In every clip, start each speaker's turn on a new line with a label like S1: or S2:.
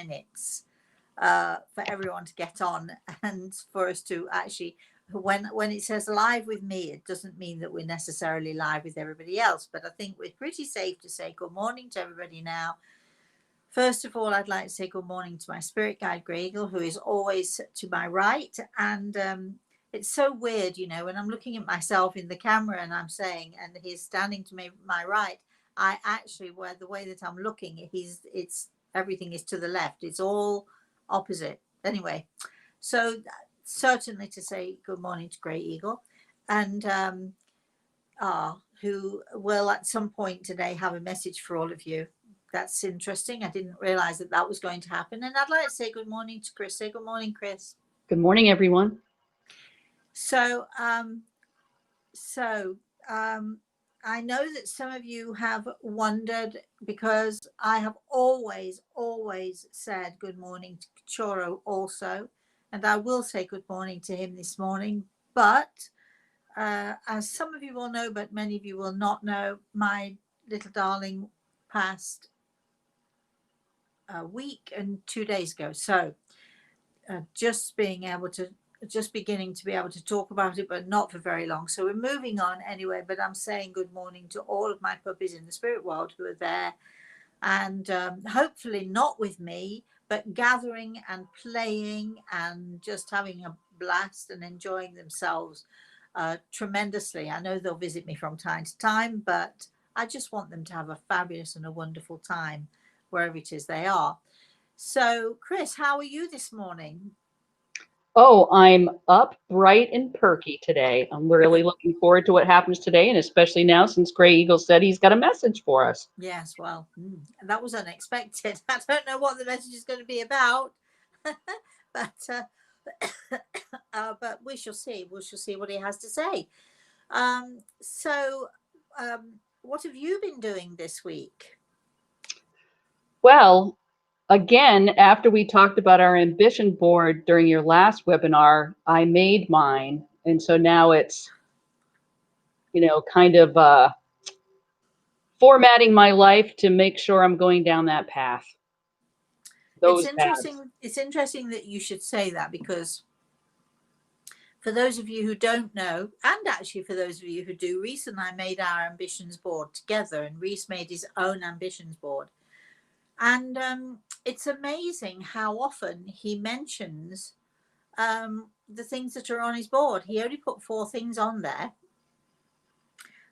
S1: minutes for everyone to get on, and for us to actually, when it says live with me, it doesn't mean that we're necessarily live with everybody else, but I think we're pretty safe to say good morning to everybody now. First of all, I'd like to say good morning to my spirit guide, Grey Eagle, who is always to my right. And it's so weird, you know, when I'm looking at myself in the camera and I'm saying, and he's standing to my right, I actually, where the way that I'm looking, it's everything is to the left. It's all opposite. Anyway, so certainly to say good morning to Grey Eagle, and who will at some point today have a message for all of you. That's interesting. I didn't realize that that was going to happen. And I'd like to say good morning to Chris. Say good morning, Chris.
S2: Good morning, everyone.
S1: So I know that some of you have wondered, because I have always said good morning to Choro also. And I will say good morning to him this morning. But as some of you will know, but many of you will not know, my little darling passed a week and 2 days ago. So just beginning to be able to talk about it, but not for very long. So we're moving on anyway, but I'm saying good morning to all of my puppies in the spirit world who are there, and hopefully not with me, but gathering and playing and just having a blast and enjoying themselves tremendously. I know they'll visit me from time to time, but I just want them to have a fabulous and a wonderful time wherever it is they are. So, Chris, how are you this morning?
S2: Oh, I'm up bright and perky today. I'm really looking forward to what happens today, and especially now since Gray Eagle said he's got a message for us.
S1: Yes, well, that was unexpected. I don't know what the message is going to be about, but but we shall see. We shall see what he has to say. So, what have you been doing this week?
S2: Well, again, after we talked about our ambition board during your last webinar, I made mine. And so now it's, kind of formatting my life to make sure I'm going down that path.
S1: It's
S2: Those
S1: interesting.
S2: paths.
S1: It's interesting that you should say that, because for those of you who don't know, and actually for those of you who do, Reese and I made our ambitions board together, and Reese made his own ambitions board. And it's amazing how often he mentions the things that are on his board. He only put 4 things on there,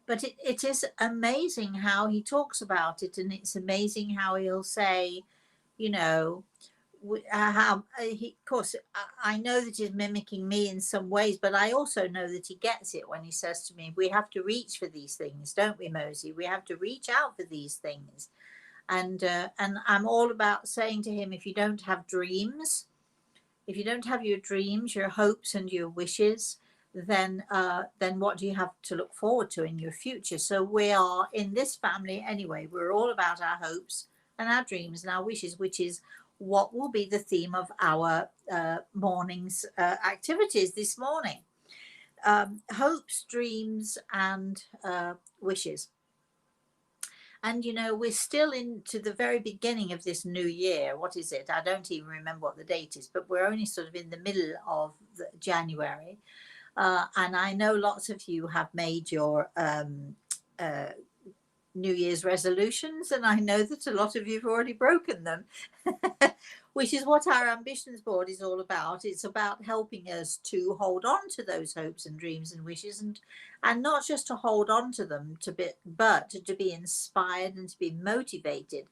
S1: but it is amazing how he talks about it, and it's amazing how he'll say, you know, how of course, I know that he's mimicking me in some ways, but I also know that he gets it when he says to me, we have to reach for these things, don't we, Mosey? We have to reach out for these things. And I'm all about saying to him, if you don't have dreams, if you don't have your dreams, your hopes and your wishes, then what do you have to look forward to in your future? So we are, in this family anyway, we're all about our hopes and our dreams and our wishes, which is what will be the theme of our morning's activities this morning. Hopes, dreams, and wishes. And, we're still into the very beginning of this new year. What is it? I don't even remember what the date is, but we're only sort of in the middle of January. And I know lots of you have made your New Year's resolutions, and I know that a lot of you have already broken them, which is what our ambitions board is all about. It's about helping us to hold on to those hopes and dreams and wishes, and not just to hold on to them, but to be inspired and to be motivated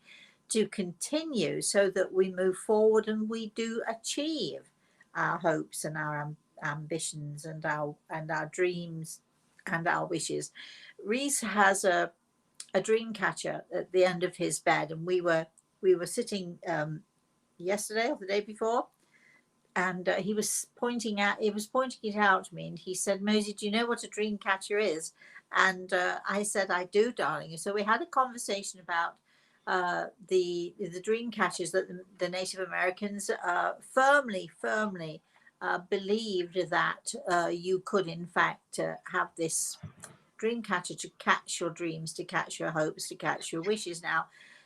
S1: to continue, so that we move forward and we do achieve our hopes and our ambitions and our dreams and our wishes. Reese has a dream catcher at the end of his bed, and we were sitting yesterday or the day before, and he was pointing it out to me, and he said, Mosey, do you know what a dream catcher is? And I said, I do, darling. So we had a conversation about the dream catchers that the Native Americans firmly believed that you could in fact have this dream catcher to catch your dreams, to catch your hopes, to catch your wishes. Now,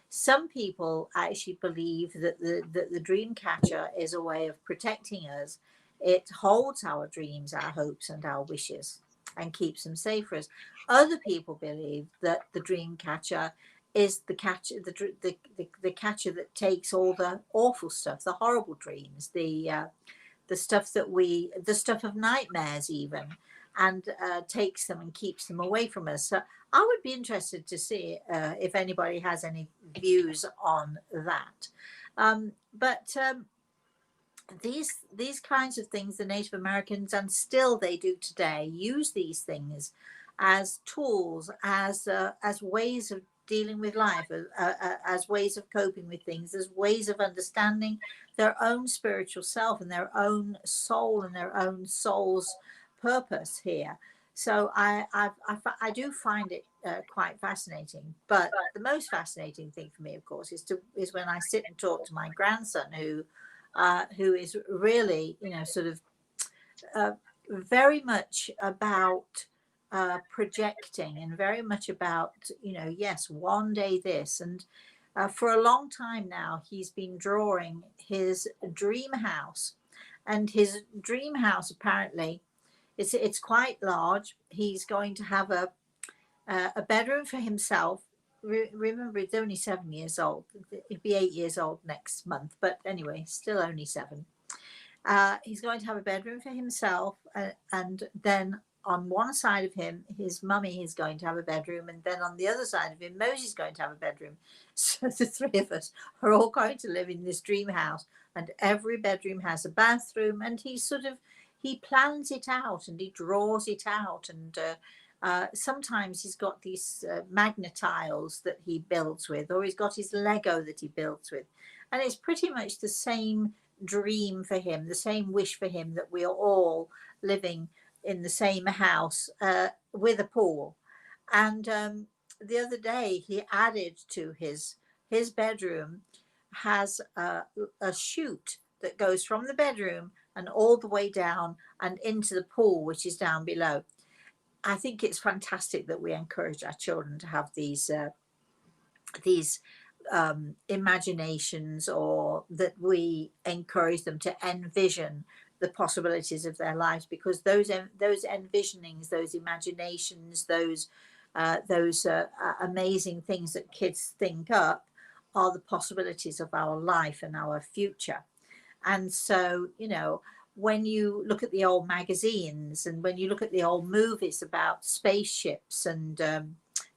S1: Some people actually believe that the dream catcher is a way of protecting us. It holds our dreams, our hopes, and our wishes, and keeps them safe for us. Other people believe that the dream catcher is the catcher, the catcher that takes all the awful stuff, the horrible dreams, the stuff the stuff of nightmares even, and takes them and keeps them away from us. So I would be interested to see if anybody has any views on that. But these kinds of things, the Native Americans, and still they do today, use these things as tools, as ways of dealing with life, as ways of coping with things, as ways of understanding their own spiritual self and their own soul and their own soul's purpose here. So I do find it quite fascinating. But the most fascinating thing for me, of course, is when I sit and talk to my grandson, who is really, sort of very much about projecting, and very much about, yes, one day this. And for a long time now, he's been drawing his dream house. And his dream house, apparently, it's quite large. He's going to have a bedroom for himself. Remember, he's only 7 years old. He'll be 8 years old next month, but anyway, still only 7. He's going to have a bedroom for himself, and then on one side of him, his mummy is going to have a bedroom, and then on the other side of him, Mosie's going to have a bedroom. So the three of us are all going to live in this dream house, and every bedroom has a bathroom, and he plans it out and he draws it out, and sometimes he's got these magnet tiles that he builds with, or he's got his Lego that he builds with, and it's pretty much the same dream for him, the same wish for him, that we are all living in the same house with a pool. And the other day he added to his bedroom has a chute that goes from the bedroom and all the way down and into the pool, which is down below. I think it's fantastic that we encourage our children to have these imaginations, or that we encourage them to envision the possibilities of their lives, because those envisionings, those imaginations, those amazing things that kids think up are the possibilities of our life and our future. And so, when you look at the old magazines, and when you look at the old movies about spaceships and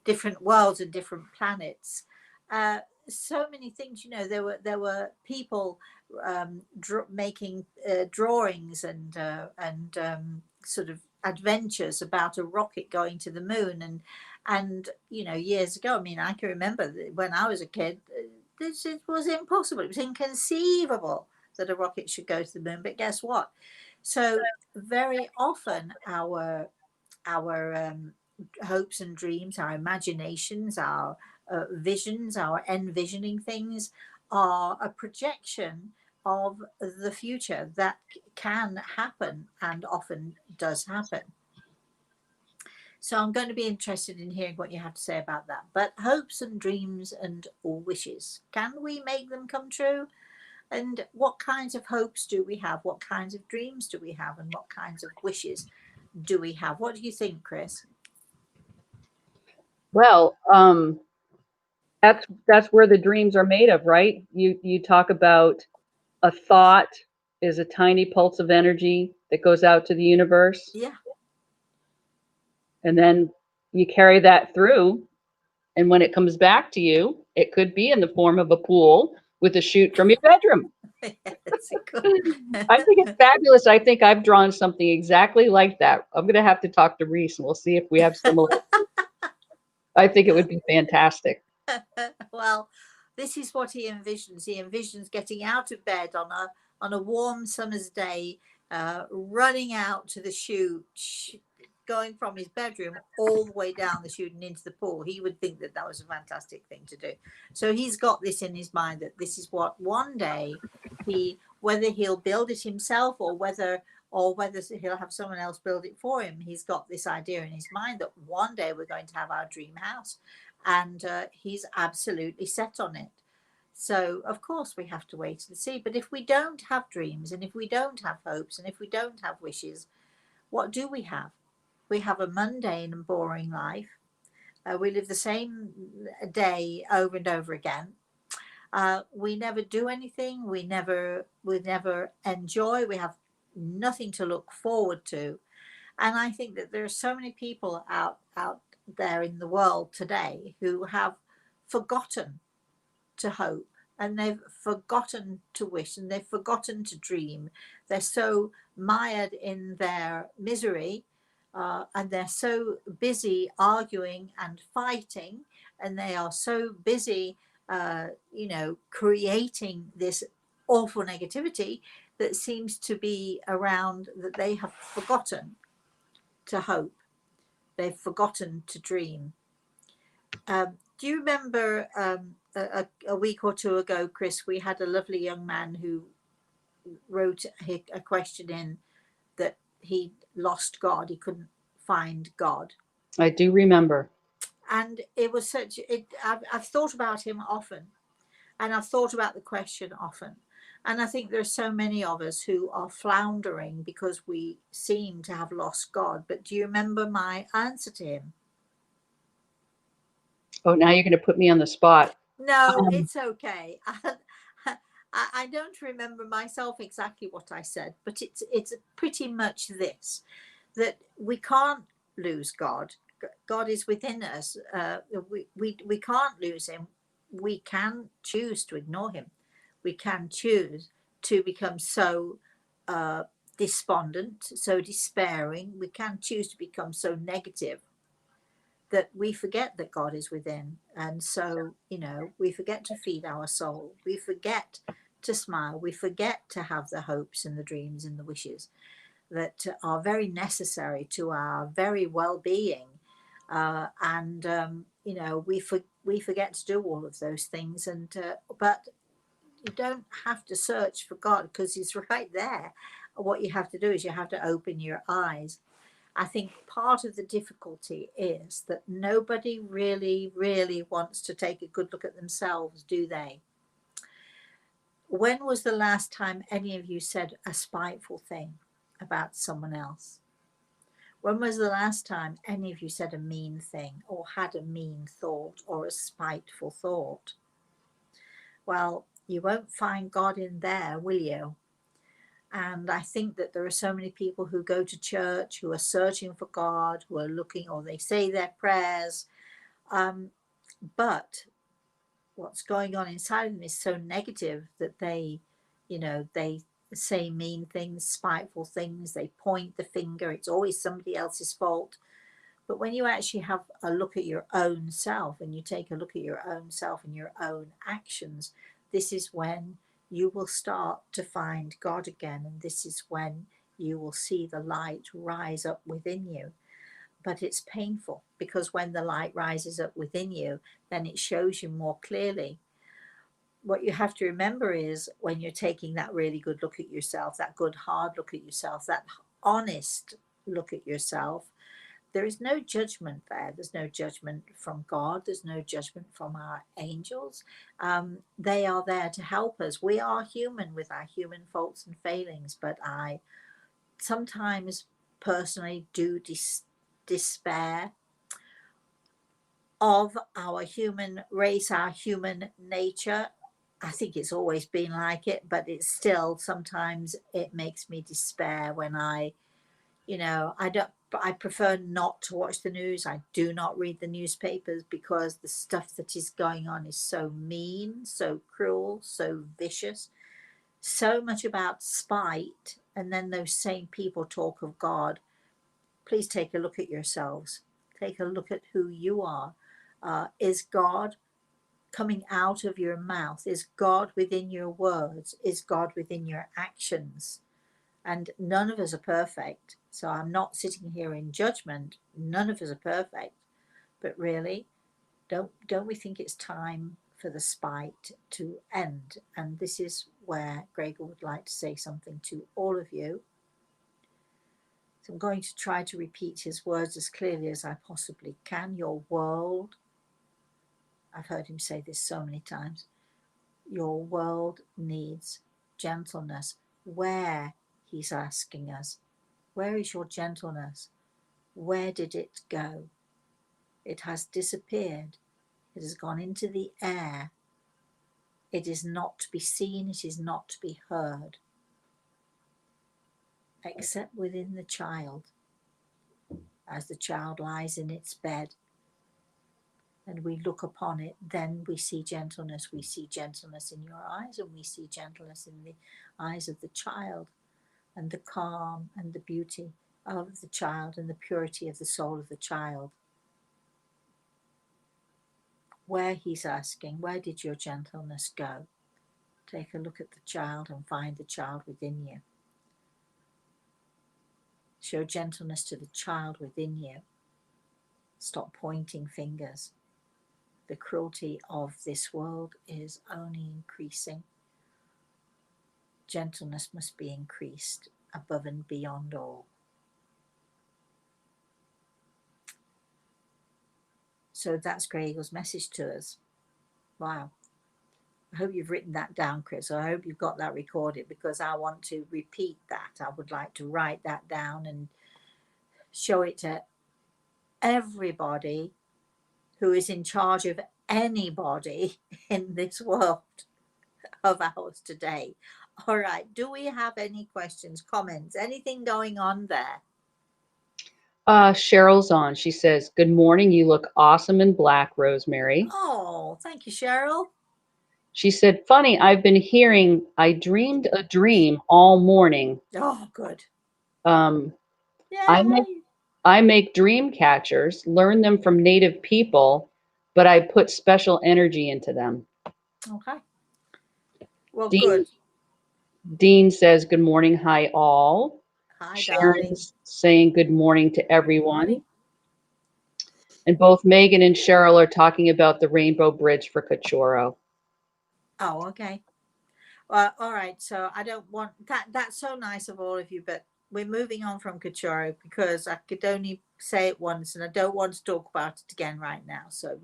S1: different worlds and different planets, so many things, there were people making drawings and sort of adventures about a rocket going to the moon, and years ago, I mean, I can remember when I was a kid, this was impossible. It was inconceivable that a rocket should go to the moon. But guess what? So very often our hopes and dreams, our imaginations, our visions, our envisioning things are a projection of the future that can happen and often does happen. So I'm going to be interested in hearing what you have to say about that. But hopes and dreams and wishes, can we make them come true? And what kinds of hopes do we have? What kinds of dreams do we have? And what kinds of wishes do we have? What do you think, Chris?
S2: Well, that's where the dreams are made of, right? You talk about a thought is a tiny pulse of energy that goes out to the universe.
S1: Yeah.
S2: And then you carry that through, and when it comes back to you, it could be in the form of a pool with a chute from your bedroom.
S1: That's good.
S2: I think it's fabulous. I think I've drawn something exactly like that. I'm going to have to talk to Reese, and we'll see if we have similar. I think it would be fantastic.
S1: Well, this is what he envisions. He envisions getting out of bed on a warm summer's day, running out to the chute, going from his bedroom all the way down the chute and into the pool. He would think that was a fantastic thing to do. So he's got this in his mind, that this is what one day whether he'll build it himself or whether he'll have someone else build it for him, he's got this idea in his mind that one day we're going to have our dream house. and he's absolutely set on it. So of course we have to wait and see. But if we don't have dreams, and if we don't have hopes, and if we don't have wishes, what do we have? We have a mundane and boring life. We live the same day over and over again. We never do anything. We never enjoy. We have nothing to look forward to. And I think that there are so many people out there in the world today who have forgotten to hope, and they've forgotten to wish, and they've forgotten to dream. They're so mired in their misery, and they're so busy arguing and fighting, and they are so busy creating this awful negativity that seems to be around, that they have forgotten to hope. They've forgotten to dream. Do you remember a week or two ago, Chris, we had a lovely young man who wrote a question in that he lost God. He couldn't find God.
S2: I do remember.
S1: And it was I've thought about him often, and I've thought about the question often. And I think there's so many of us who are floundering because we seem to have lost God. But do you remember my answer to him?
S2: Oh, now you're going to put me on the spot.
S1: No, it's okay. I don't remember myself exactly what I said, but it's pretty much this, that we can't lose God. God is within us. We can't lose him. We can choose to ignore him. We can choose to become so despondent, so despairing. We can choose to become so negative that we forget that God is within. And so, we forget to feed our soul. We forget to smile. We forget to have the hopes and the dreams and the wishes that are very necessary to our very well-being. We forget to do all of those things. But you don't have to search for God, because he's right there. What you have to do is you have to open your eyes. I think part of the difficulty is that nobody really, really wants to take a good look at themselves, do they? When was the last time any of you said a spiteful thing about someone else? When was the last time any of you said a mean thing, or had a mean thought, or a spiteful thought? Well, you won't find God in there, will you? And I think that there are so many people who go to church, who are searching for God, who are looking, or they say their prayers. But what's going on inside of them is so negative that they say mean things, spiteful things. They point the finger. It's always somebody else's fault. But when you actually have a look at your own self, and you take a look at your own self and your own actions, this is when you will start to find God again. And this is when you will see the light rise up within you. But it's painful, because when the light rises up within you, then it shows you more clearly. What you have to remember is, when you're taking that really good look at yourself, that good hard look at yourself, that honest look at yourself, there is no judgment there. There's no judgment from God. There's no judgment from our angels. They are there to help us. We are human with our human faults and failings, but I sometimes personally do despair of our human race, our human nature. I think it's always been like it, but it's still, sometimes it makes me despair when I prefer not to watch the news. I do not read the newspapers, because the stuff that is going on is so mean, so cruel, so vicious, so much about spite. And then those same people talk of God. Please take a look at yourselves. Take a look at who you are. Is God coming out of your mouth? Is God within your words? Is God within your actions? And none of us are perfect. So I'm not sitting here in judgment. None of us are perfect. But really, don't we think it's time for the spite to end? And this is where Gregor would like to say something to all of you. So I'm going to try to repeat his words as clearly as I possibly can. Your world I've heard him say this so many times. Your world needs gentleness. Where, he's asking us, where is your gentleness? Where did it go? It has disappeared. It has gone into the air. It is not to be seen. It is not to be heard, except within the child. As the child lies in its bed and we look upon it, then we see gentleness. We see gentleness in your eyes, and we see gentleness in the eyes of the child, and the calm and the beauty of the child and the purity of the soul of the child. Where, he's asking, where did your gentleness go? Take a look at the child and find the child within you. Show gentleness to the child within you. Stop pointing fingers. The cruelty of this world is only increasing. Gentleness must be increased above and beyond all. So that's Grey Eagle's message to us. Wow. I hope you've written that down, Chris. I hope you've got that recorded, because I want to repeat that. I would like to write that down and show it to everybody who is in charge of anybody in this world of ours today. All right. Do we have any questions, comments, anything going on there?
S2: Cheryl's on. She says, "Good morning. You look awesome in black, Rosemary."
S1: Oh, thank you, Cheryl.
S2: She said, "Funny, I've been hearing I dreamed a dream all morning.
S1: Oh, good.
S2: Um, I make
S1: Yay.
S2: I make dream catchers, learn them from native people, but I put special energy into them."
S1: Okay. Well,
S2: Dean
S1: good.
S2: Dean says, "Good morning, hi all."
S1: Hi, darling.
S2: Sharon's saying good morning to
S1: Good
S2: everyone.
S1: morning.
S2: And both Megan and Cheryl are talking about the Rainbow Bridge for Cachorro.
S1: Oh, okay. Well, all right. So I don't want that. That's so nice of all of you, but we're moving on from Cachorro because I could only say it once and I don't want to talk about it again right now. So,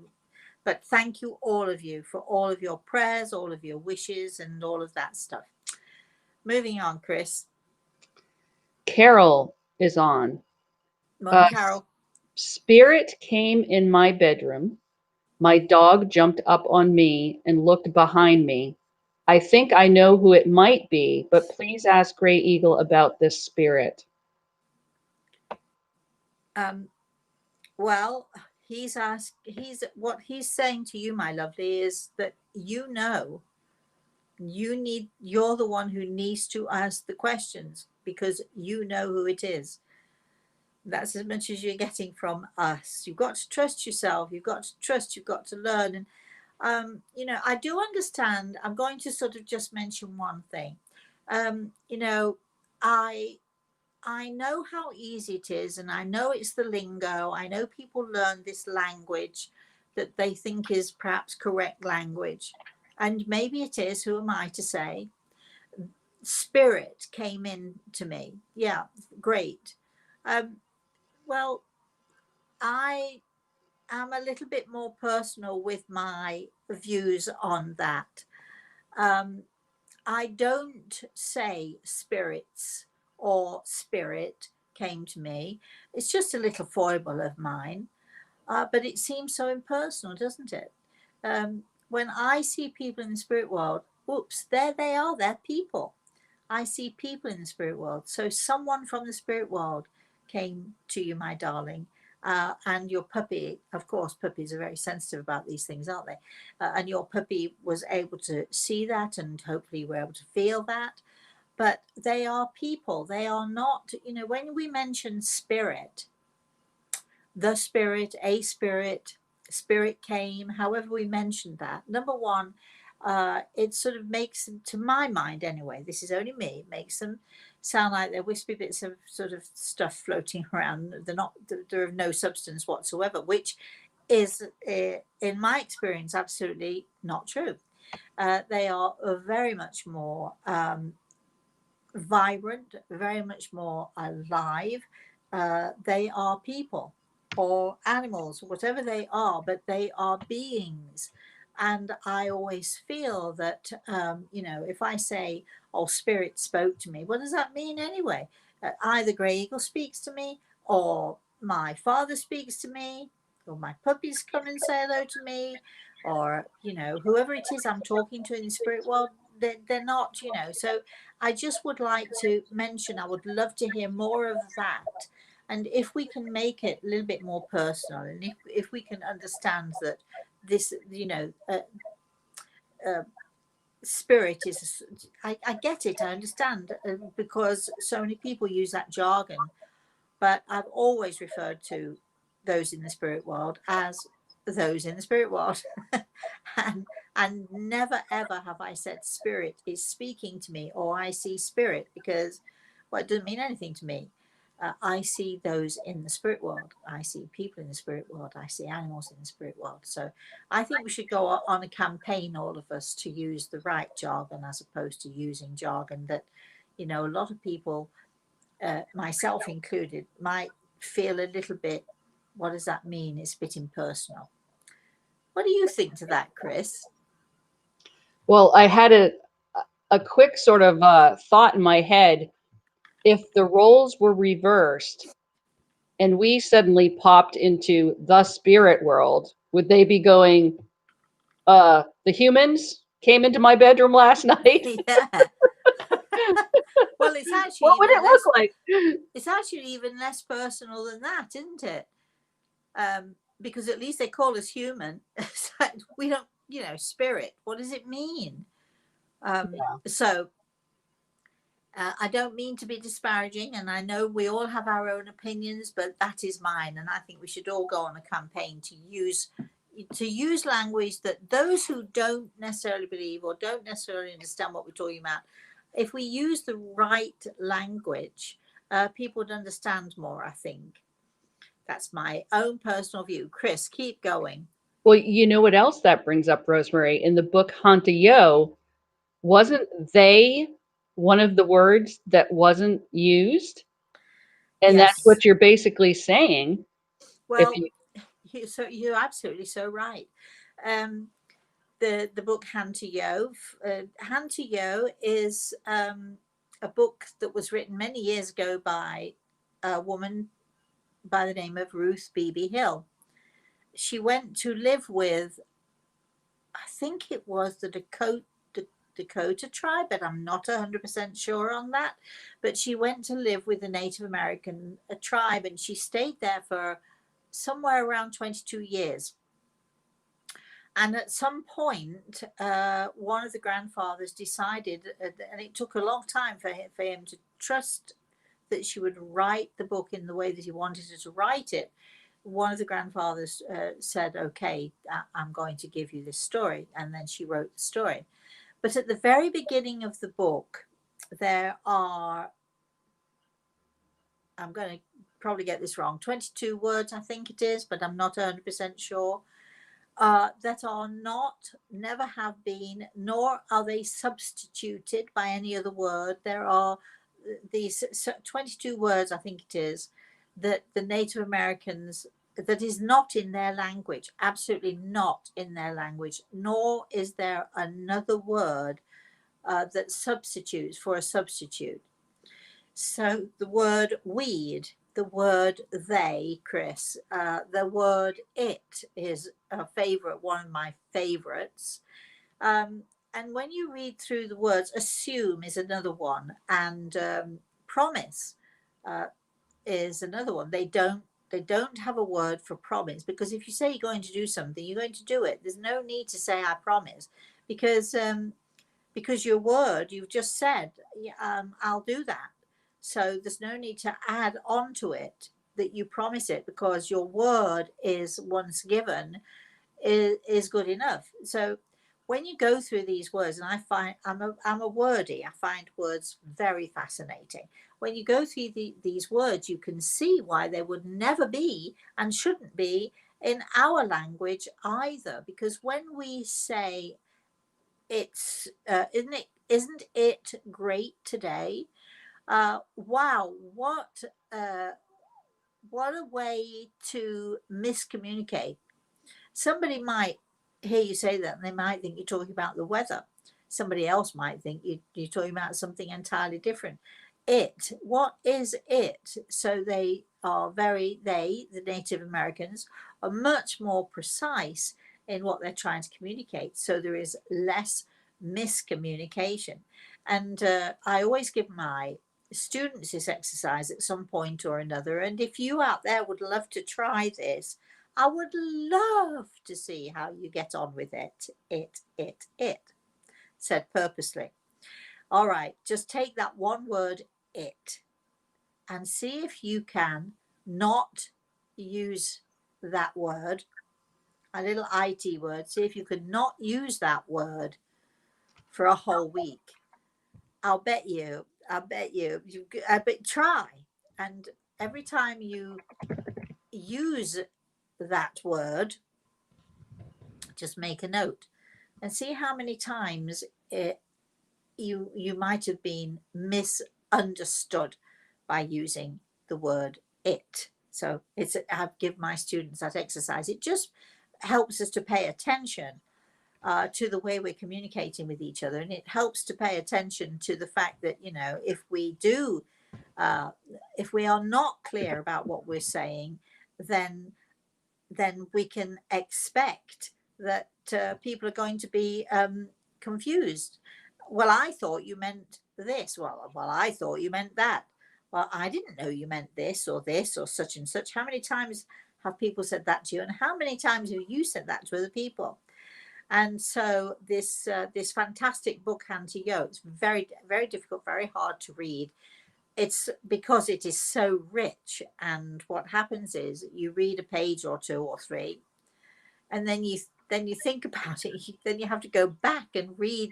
S1: but thank you, all of you, for all of your prayers, all of your wishes, and all of that stuff. Moving on, Chris.
S2: Carol is on.
S1: Morning, Carol.
S2: Spirit came in my bedroom. My dog jumped up on me and looked behind me. I think I know who it might be, but please ask Gray Eagle about this spirit.
S1: Well, what he's saying to you, my lovely, is that you're the one who needs to ask the questions because you know who it is. That's as much as you're getting from us. You've got to trust yourself. You've got to trust. You've got to learn. And I do understand. I'm going to sort of just mention one thing. I know how easy it is, and I know it's the lingo. I know people learn this language that they think is perhaps correct language, and maybe it is. Who am I to say? Spirit came in to me. Yeah, great. Well, I am a little bit more personal with my views on that. I don't say spirits or spirit came to me. It's just a little foible of mine, but it seems so impersonal, doesn't it? When I see people in the spirit world, whoops, there they are, they're people. I see people in the spirit world. So someone from the spirit world came to you, my darling. And your puppy, of course, puppies are very sensitive about these things, aren't they? And your puppy was able to see that and hopefully were able to feel that. But they are people. They are not, when we mention spirit, the spirit, a spirit, spirit came, however we mention that. Number one, it sort of makes them, to my mind anyway, this is only me, it makes them sound like they're wispy bits of sort of stuff floating around. They're of no substance whatsoever, which is, in my experience, absolutely not true. They are very much more vibrant, very much more alive. They are people or animals, whatever they are, but they are beings. And I always feel that, if I say, oh, spirit spoke to me, what does that mean anyway? Either Grey Eagle speaks to me, or my father speaks to me, or my puppies come and say hello to me, or, whoever it is I'm talking to in the spirit world, they're not, So I just would like to mention, I would love to hear more of that. And if we can make it a little bit more personal, and if we can understand that this, spirit is, I get it, I understand, because so many people use that jargon, but I've always referred to those in the spirit world as those in the spirit world. and and never ever have I said spirit is speaking to me, or I see spirit, because, well, it doesn't mean anything to me. I see those in the spirit world. I see people in the spirit world. I see animals in the spirit world. So I think we should go on a campaign, all of us, to use the right jargon, as opposed to using jargon that, a lot of people, myself included, might feel a little bit, what does that mean? It's a bit impersonal. What do you think to that, Chris?
S2: Well, I had a quick sort of thought in my head. If the roles were reversed and we suddenly popped into the spirit world, would they be going, the humans came into my bedroom last night?
S1: Yeah. Well, it's actually
S2: What would
S1: even
S2: it look
S1: less.
S2: like?
S1: It's actually even less personal than that, isn't it? Because at least they call us human. We don't, spirit. What does it mean? So I don't mean to be disparaging, and I know we all have our own opinions, but that is mine, and I think we should all go on a campaign to use language that those who don't necessarily believe or don't necessarily understand what we're talking about, if we use the right language, people would understand more, I think. That's my own personal view. Chris, keep going.
S2: Well, you know what else that brings up, Rosemary? In the book Hanta, wasn't they one of the words that wasn't used? And that's
S1: Yes.
S2: what you're basically saying. If
S1: Well,
S2: you,
S1: you're absolutely so right. Um, the book Han to Yo. Han to Yo is a book that was written many years ago by a woman by the name of Ruth Beebe Hill. She went to live with, I think it was the Dakota tribe, but I'm not 100% sure on that. But she went to live with the Native American tribe, and she stayed there for somewhere around 22 years. And at some point, one of the grandfathers decided, and it took a long time for him to trust that she would write the book in the way that he wanted her to write it. One of the grandfathers said, okay, I'm going to give you this story. And then she wrote the story. But at the very beginning of the book, there are, I'm going to probably get this wrong, 22 words, I think it is, but I'm not 100% sure. That are not, never have been, nor are they substituted by any other word. There are these 22 words, I think it is, that the Native Americans, that is not in their language, absolutely not in their language, nor is there another word that substitutes for a substitute. So the word weed, the word they, Chris, the word it is a favorite, one of my favorites. And when you read through the words, assume is another one, and promise uh, is another one. They don't have a word for promise, because if you say you're going to do something, you're going to do it. There's no need to say I promise, because your word, you've just said, I'll do that. So there's no need to add on to it that you promise it, because your word is once given is good enough. So when you go through these words, and I find I'm a wordy, I find words very fascinating. When you go through these words, you can see why they would never be and shouldn't be in our language either. Because when we say it's isn't it great today? Wow, what a way to miscommunicate. Somebody might hear you say that and they might think you're talking about the weather. Somebody else might think you're talking about something entirely different. It, what is it? So they are the Native Americans, are much more precise in what they're trying to communicate. So there is less miscommunication. And I always give my students this exercise at some point or another. And if you out there would love to try this, I would love to see how you get on with it. It. Said purposely. All right, just take that one word, it, and see if you can not use that word, a little IT word. See if you could not use that word for a whole week. I'll bet you, but try. And every time you use that word, just make a note and see how many times you might have been misunderstood by using the word it. So I've given my students that exercise. It just helps us to pay attention to the way we're communicating with each other, and it helps to pay attention to the fact that, you know, if we are not clear about what we're saying, then we can expect that people are going to be confused. Well, I thought you meant this. Well, I thought you meant that. Well, I didn't know you meant this or such and such. How many times have people said that to you, and how many times have you said that to other people? And so this fantastic book, Hand to Yoke, it's very, very difficult, very hard to read. It's because it is so rich, and what happens is you read a page or two or three, and then you think about it. Then you have to go back and read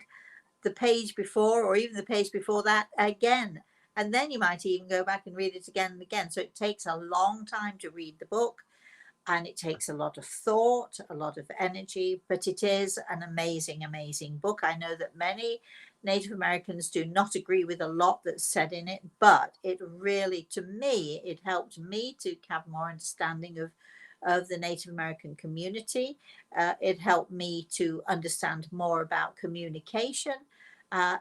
S1: the page before, or even the page before that again, and then you might even go back and read it again and again. So it takes a long time to read the book, and it takes a lot of thought, a lot of energy, but it is an amazing, amazing book. I know that many Native Americans do not agree with a lot that's said in it, but it really, to me, it helped me to have more understanding of the Native American community. It helped me to understand more about communication.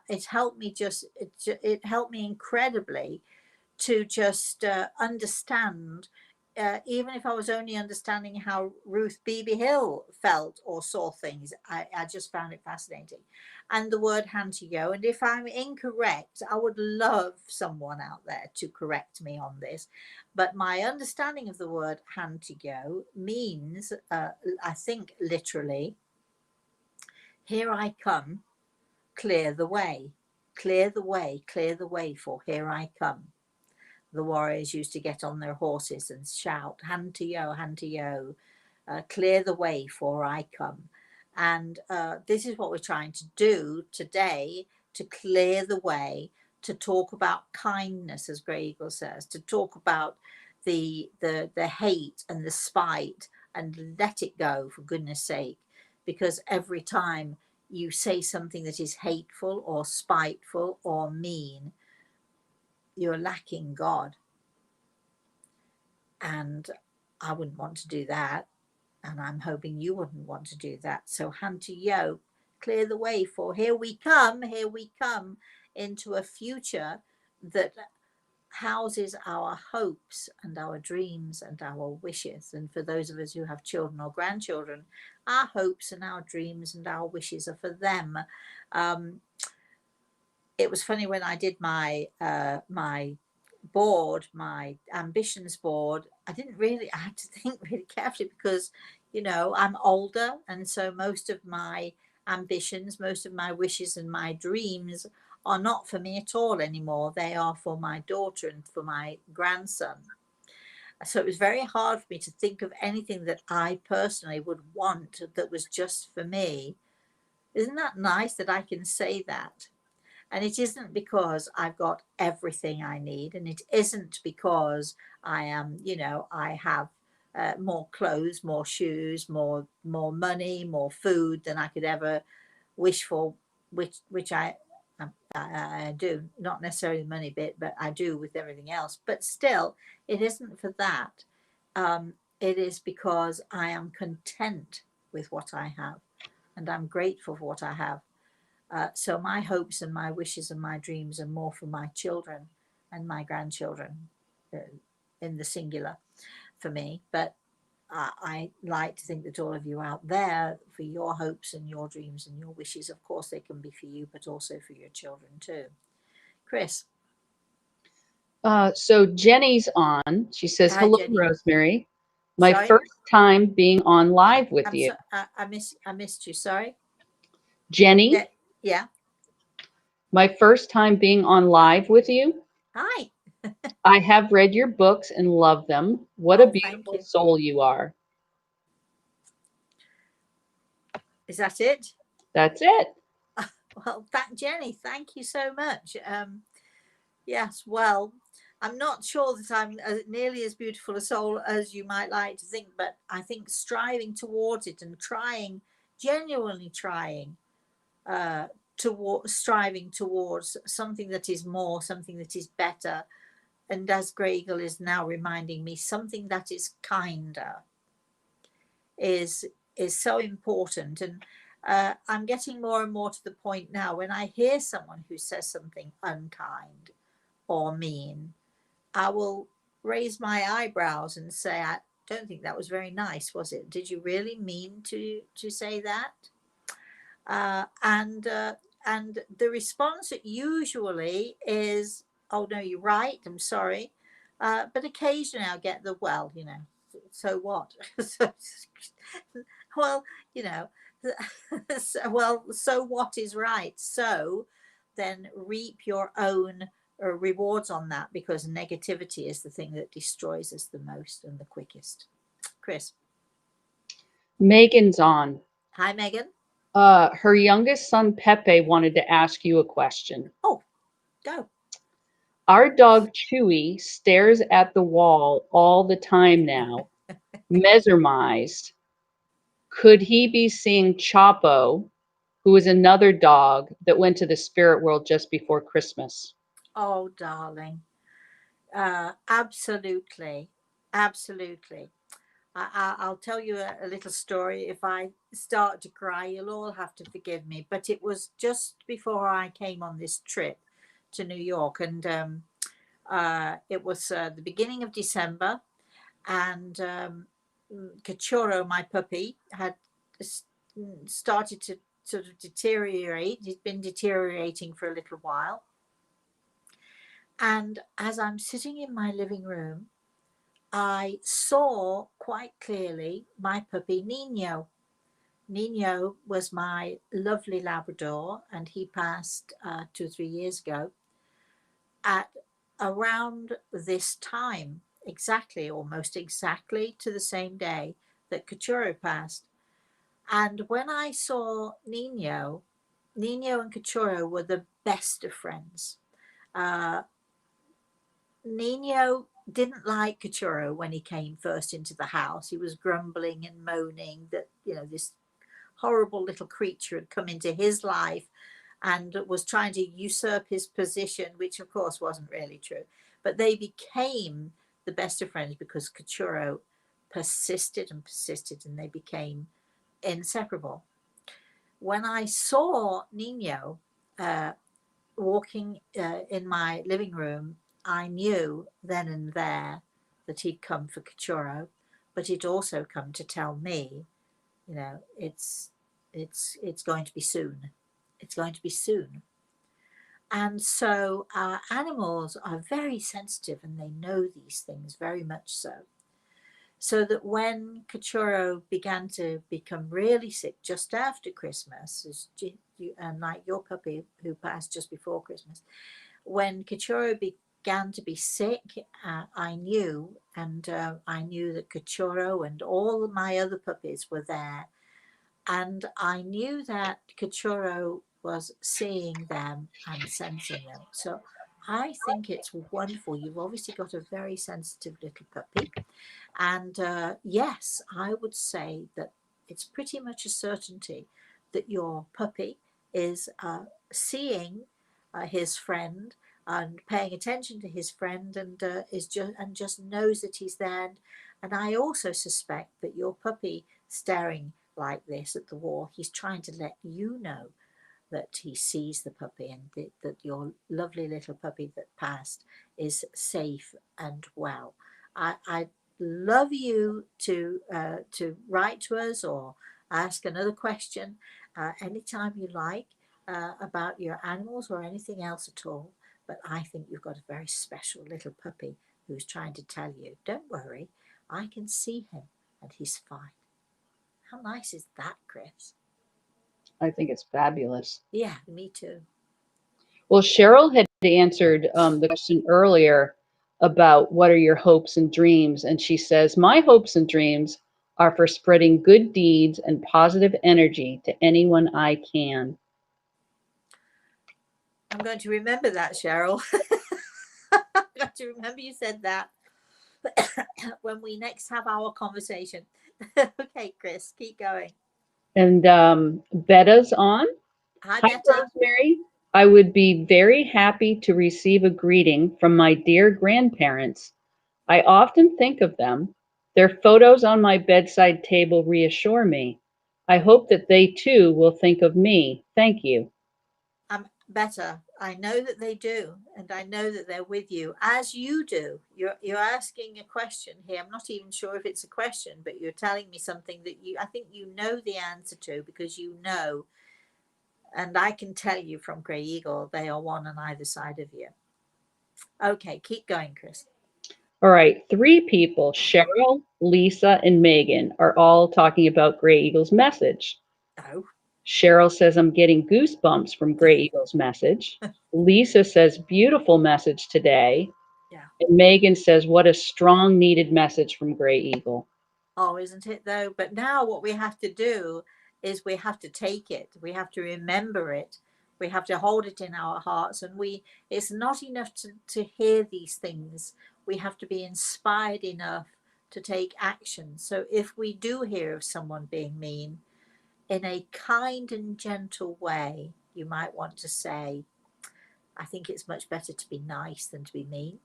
S1: It helped me it helped me incredibly to just understand, even if I was only understanding how Ruth Beebe Hill felt or saw things, I just found it fascinating. And the word Hantiyo, and if I'm incorrect, I would love someone out there to correct me on this. But my understanding of the word Hantiyo means, I think literally, here I come, clear the way, clear the way, clear the way, for here I come. The warriors used to get on their horses and shout, Hantiyo, clear the way, for I come. And this is what we're trying to do today, to clear the way, to talk about kindness, as Grey Eagle says, to talk about the hate and the spite, and let it go, for goodness sake. Because every time you say something that is hateful or spiteful or mean, you're lacking God. And I wouldn't want to do that. And I'm hoping you wouldn't want to do that. So hand to yoke, clear the way, for here we come into a future that houses our hopes and our dreams and our wishes. And for those of us who have children or grandchildren, our hopes and our dreams and our wishes are for them. It was funny when I did my board, my ambitions board, I had to think really carefully, because, you know, I'm older, and so most of my ambitions, most of my wishes and my dreams are not for me at all anymore. They are for my daughter and for my grandson. So it was very hard for me to think of anything that I personally would want that was just for me. Isn't that nice that I can say that? And it isn't because I've got everything I need, and it isn't because I am, you know, I have more clothes, more shoes, more money, more food than I could ever wish for, which I do, not necessarily the money bit, but I do with everything else. But still, it isn't for that. It is because I am content with what I have. and I'm grateful for what I have. So my hopes and my wishes and my dreams are more for my children and my grandchildren, in the singular for me. But I like to think that all of you out there, for your hopes and your dreams and your wishes, of course they can be for you, but also for your children too. Chris.
S2: So Jenny's on. She says,
S1: Hi,
S2: "Hello,
S1: Jenny.
S2: Rosemary. My
S1: Sorry,
S2: first time being on live with
S1: I'm
S2: you."
S1: so I missed you. Sorry.
S2: Jenny,
S1: Yeah.
S2: my first time being on live with you.
S1: Hi.
S2: I have read your books and love them. What a
S1: Oh, thank
S2: beautiful
S1: you.
S2: soul you are.
S1: Is that it?
S2: That's it.
S1: Well, Jenny, thank you so much. Yes, well, I'm not sure that I'm nearly as beautiful a soul as you might like to think, but I think striving towards it and trying, genuinely trying, striving towards something that is more, something that is better, and as Grey Eagle is now reminding me, something that is kinder, is so important. And I'm getting more and more to the point now, when I hear someone who says something unkind or mean, I will raise my eyebrows and say, I don't think that was very nice, was it? Did you really mean to say that? And the response usually is, oh no, you're right, I'm sorry. But occasionally I'll get the, well, so what? Well, you know, so what is right? So then reap your own rewards on that, because negativity is the thing that destroys us the most and the quickest. Chris.
S2: Megan's on.
S1: Hi, Megan.
S2: Her youngest son, Pepe, wanted to ask you a question.
S1: Oh, go.
S2: Our dog, Chewy, stares at the wall all the time now, mesmerized. Could he be seeing Chapo, who is another dog that went to the spirit world just before Christmas?
S1: Oh, darling. Absolutely. Absolutely. I'll tell you a little story. If I start to cry, you'll all have to forgive me. But it was just before I came on this trip to New York, and it was the beginning of December, and Cachorro, my puppy, had started to sort of deteriorate. He'd been deteriorating for a little while. And as I'm sitting in my living room, I saw quite clearly my puppy Nino. Nino was my lovely Labrador, and he passed 2 or 3 years ago at around this time, exactly, almost exactly to the same day that Cachorro passed. And when I saw Nino, Nino and Cachorro were the best of friends. Uh, Nino didn't like Cachorro when he came first into the house. He was grumbling and moaning that, this horrible little creature had come into his life and was trying to usurp his position, which of course wasn't really true. But they became the best of friends because Cachorro persisted and persisted, and they became inseparable. When I saw Nino walking in my living room, I knew then and there that he'd come for Cachorro, but he'd also come to tell me, it's going to be soon. It's going to be soon. And so our animals are very sensitive, and they know these things very much so. So that when Cachorro began to become really sick just after Christmas, and like your puppy who passed just before Christmas, when Cachorro began to be sick, I knew, and I knew that Cachorro and all of my other puppies were there. And I knew that Cachorro was seeing them and sensing them. So I think it's wonderful. You've obviously got a very sensitive little puppy. And yes, I would say that it's pretty much a certainty that your puppy is seeing his friend and paying attention to his friend, and just knows that he's there. And I also suspect that your puppy staring like this at the wall. He's trying to let you know that he sees the puppy and that your lovely little puppy that passed is safe and well. I love you to write to us or ask another question anytime you like about your animals or anything else at all. But I think you've got a very special little puppy who's trying to tell you, don't worry, I can see him and he's fine. How nice is that, Chris?
S2: I think it's fabulous.
S1: Yeah, me too.
S2: Well, Cheryl had answered the question earlier about what are your hopes and dreams. And she says, my hopes and dreams are for spreading good deeds and positive energy to anyone I can.
S1: I'm going to remember that, Cheryl. I'm going to remember you said that when we next have our conversation. Okay, Chris, keep going.
S2: And Betta's on.
S1: Hi,
S2: Hi,
S1: Betta.
S2: Rosemary. I would be very happy to receive a greeting from my dear grandparents. I often think of them. Their photos on my bedside table reassure me. I hope that they too will think of me. Thank you.
S1: I'm better. I know that they do, and I know that they're with you, as you do. You're asking a question here. I'm not even sure if it's a question, but you're telling me something that I think you know the answer to, because you know, and I can tell you from Grey Eagle, they are one on either side of you. Okay, keep going, Chris.
S2: All right, three people, Cheryl, Lisa, and Megan, are all talking about Gray Eagle's message.
S1: Oh,
S2: Cheryl says, I'm getting goosebumps from Gray Eagle's message. Lisa says, beautiful message today.
S1: yeah.
S2: And Megan says, what a strong, needed message from Gray Eagle.
S1: Oh, isn't it though? But now what we have to do is we have to take it. We have to remember it. We have to hold it in our hearts. And it's not enough to hear these things. We have to be inspired enough to take action. So if we do hear of someone being mean, in a kind and gentle way, you might want to say, I think it's much better to be nice than to be mean.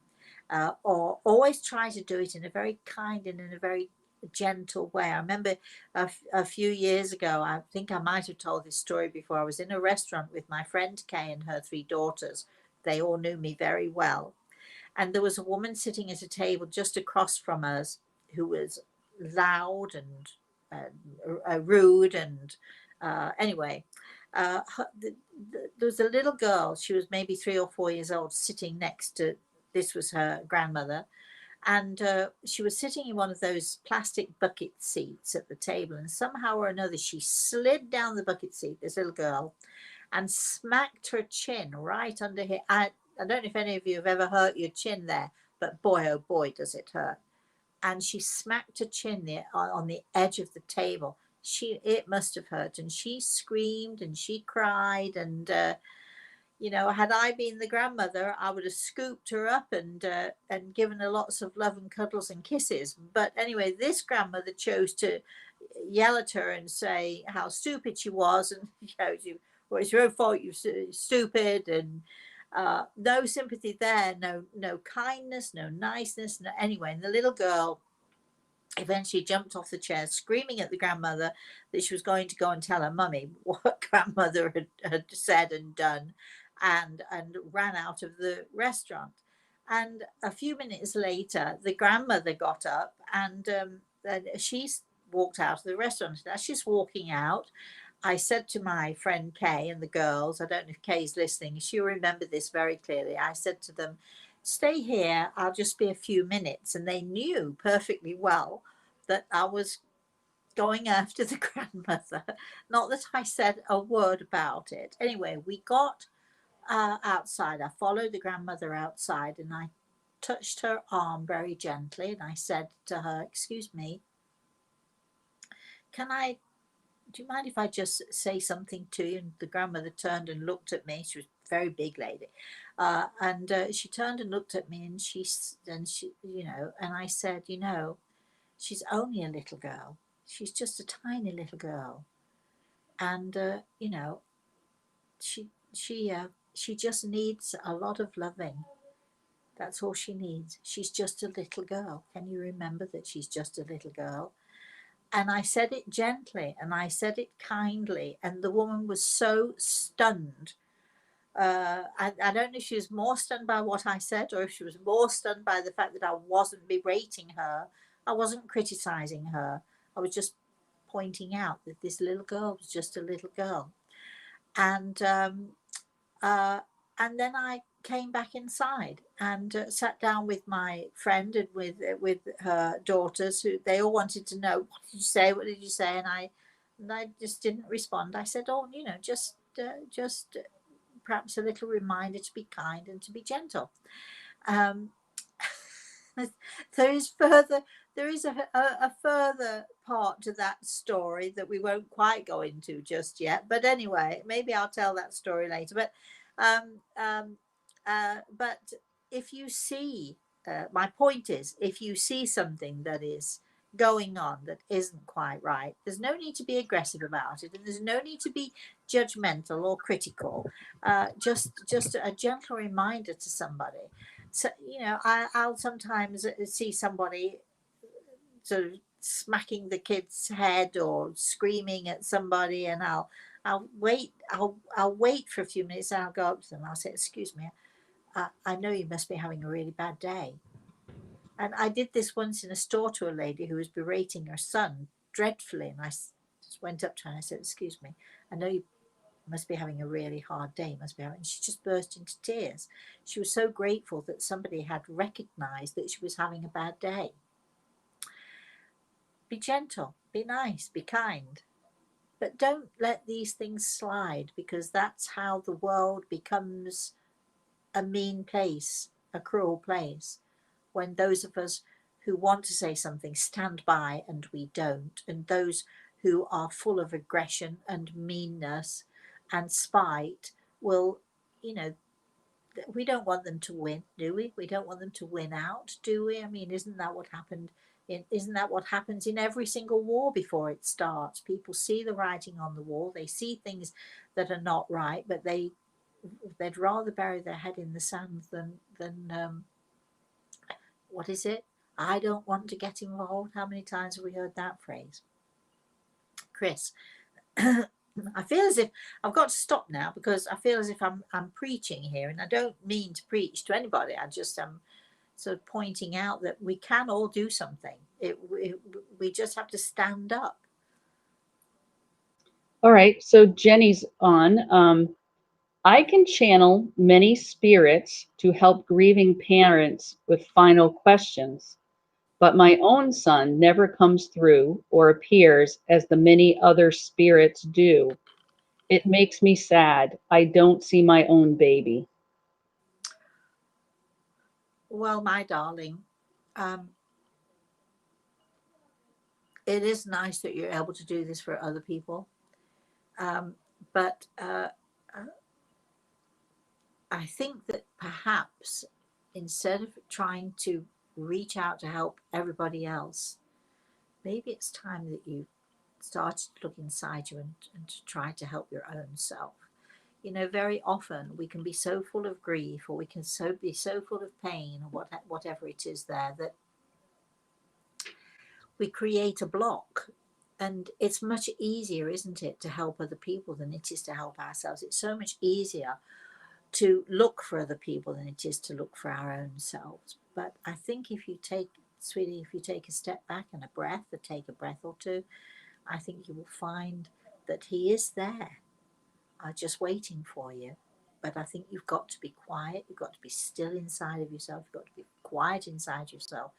S1: Or always try to do it in a very kind and in a very gentle way. I remember a few years ago, I think I might have told this story before. I was in a restaurant with my friend Kay and her three daughters. They all knew me very well. And there was a woman sitting at a table just across from us who was loud and rude. And anyway, there was a little girl. She was maybe 3 or 4 years old, sitting next to, this was her grandmother, and she was sitting in one of those plastic bucket seats at the table, and somehow or another she slid down the bucket seat, this little girl, and smacked her chin right under here. I don't know if any of you have ever hurt your chin there, but boy, oh boy, does it hurt. And she smacked her chin there on the edge of the table. It must have hurt, and she screamed and she cried. And had I been the grandmother, I would have scooped her up and given her lots of love and cuddles and kisses. But anyway, this grandmother chose to yell at her and say how stupid she was, and well, it's your own fault, you're stupid, and no sympathy there, no kindness, no niceness. No, anyway, and the little girl eventually jumped off the chair, screaming at the grandmother that she was going to go and tell her mummy what grandmother had said and done, and ran out of the restaurant. And a few minutes later, the grandmother got up and she walked out of the restaurant. And as she's walking out, I said to my friend Kay and the girls, I don't know if Kay's listening, she'll remember this very clearly. I said to them, stay here, I'll just be a few minutes. And they knew perfectly well that I was going after the grandmother. Not that I said a word about it. Anyway, we got outside. I followed the grandmother outside and I touched her arm very gently and I said to her, excuse me, do you mind if I just say something to you? And the grandmother turned and looked at me. She was a very big lady. And she turned and looked at me and she, and I said, she's only a little girl. She's just a tiny little girl. And, she just needs a lot of loving. That's all she needs. She's just a little girl. Can you remember that she's just a little girl? And I said it gently and I said it kindly. And the woman was so stunned. I don't know if she was more stunned by what I said or if she was more stunned by the fact that I wasn't berating her. I wasn't criticizing her. I was just pointing out that this little girl was just a little girl. And and then I came back inside and sat down with my friend and with her daughters, who they all wanted to know, what did you say? What did you say? And I just didn't respond. I said, oh, just perhaps a little reminder to be kind and to be gentle. Um, there is a further part to that story that we won't quite go into just yet. But anyway, maybe I'll tell that story later. But if you see, my point is, if you see something that is going on that isn't quite right, there's no need to be aggressive about it, and there's no need to be judgmental or critical. Just a gentle reminder to somebody. So I'll sometimes see somebody sort of smacking the kid's head or screaming at somebody, and I'll wait for a few minutes, and I'll go up to them. I'll say, excuse me, I know you must be having a really bad day. And I did this once in a store to a lady who was berating her son dreadfully, and I just went up to her and I said, excuse me, I know you must be having a really hard day, must be having. And she just burst into tears. She was so grateful that somebody had recognized that she was having a bad day. Be gentle, be nice, be kind, but don't let these things slide, because that's how the world becomes a mean place, a cruel place, when those of us who want to say something stand by and we don't, and those who are full of aggression and meanness and spite will, we don't want them to win, do we? We don't want them to win out, do we? I mean, isn't that what happens in every single war before it starts? People see the writing on the wall, they see things that are not right, but they'd rather bury their head in the sand than what is it? I don't want to get involved. How many times have we heard that phrase? Chris, I feel as if I've got to stop now, because I feel as if I'm preaching here, and I don't mean to preach to anybody. I just am sort of pointing out that we can all do something. We just have to stand up.
S2: All right, so Jenny's on. I can channel many spirits to help grieving parents with final questions, but my own son never comes through or appears as the many other spirits do. It makes me sad. I don't see my own baby.
S1: Well, my darling, it is nice that you're able to do this for other people. But I think that perhaps instead of trying to reach out to help everybody else, maybe it's time that you started to look inside you and to try to help your own self. Very often we can be so full of grief, or we can be so full of pain, or whatever it is there, that we create a block. And it's much easier, isn't it, to help other people than it is to help ourselves. It's so much easier to look for other people than it is to look for our own selves. But I think if you take a step back and take a breath or two, I think you will find that he is there, just waiting for you. But I think you've got to be quiet. You've got to be still inside of yourself. You've got to be quiet inside yourself.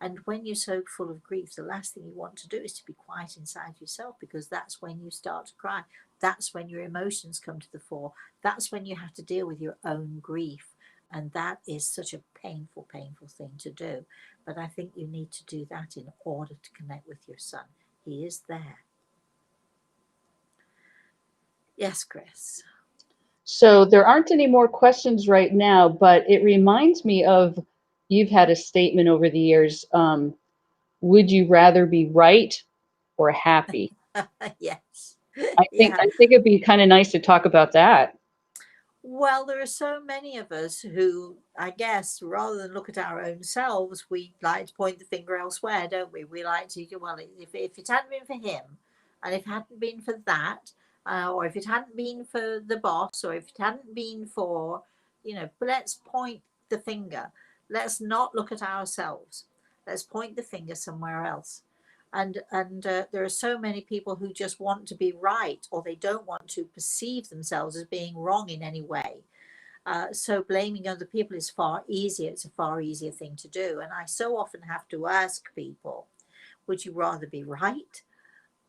S1: And when you're so full of grief, the last thing you want to do is to be quiet inside yourself, because that's when you start to cry. That's when your emotions come to the fore. That's when you have to deal with your own grief. And that is such a painful, painful thing to do. But I think you need to do that in order to connect with your son. He is there. Yes, Chris.
S2: So there aren't any more questions right now, but it reminds me of, you've had a statement over the years, would you rather be right or happy?
S1: Yes.
S2: I
S1: Yeah.
S2: think it'd be kind of nice to talk about that.
S1: Well, there are so many of us who, I guess, rather than look at our own selves, we like to point the finger elsewhere, don't we? We like to, well, if it hadn't been for him, and if it hadn't been for that, or if it hadn't been for the boss, or if it hadn't been for, let's point the finger. Let's not look at ourselves. Let's point the finger somewhere else. And there are so many people who just want to be right, or they don't want to perceive themselves as being wrong in any way. So blaming other people is far easier. It's a far easier thing to do. And I so often have to ask people, would you rather be right,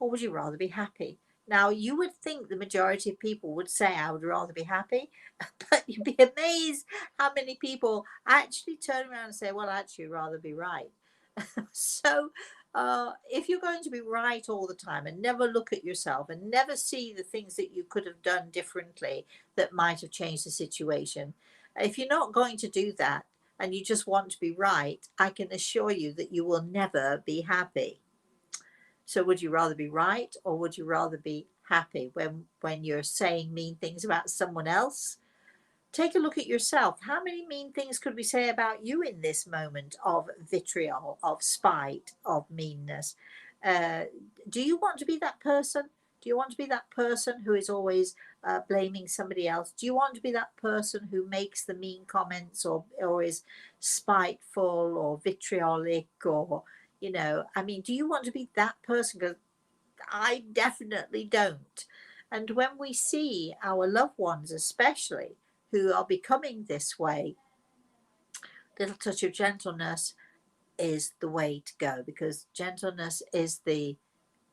S1: or would you rather be happy? Now, you would think the majority of people would say, I would rather be happy, but you'd be amazed how many people actually turn around and say, well, actually, I'd rather be right. So, if you're going to be right all the time and never look at yourself and never see the things that you could have done differently that might have changed the situation, if you're not going to do that and you just want to be right, I can assure you that you will never be happy. So would you rather be right, or would you rather be happy when you're saying mean things about someone else? Take a look at yourself. How many mean things could we say about you in this moment of vitriol, of spite, of meanness? Uh, do you want to be that person? Do you want to be that person who is always blaming somebody else? Do you want to be that person who makes the mean comments, or is spiteful or vitriolic, or, I mean, do you want to be that person? Because I definitely don't. And when we see our loved ones, especially, who are becoming this way, little touch of gentleness is the way to go, because gentleness is the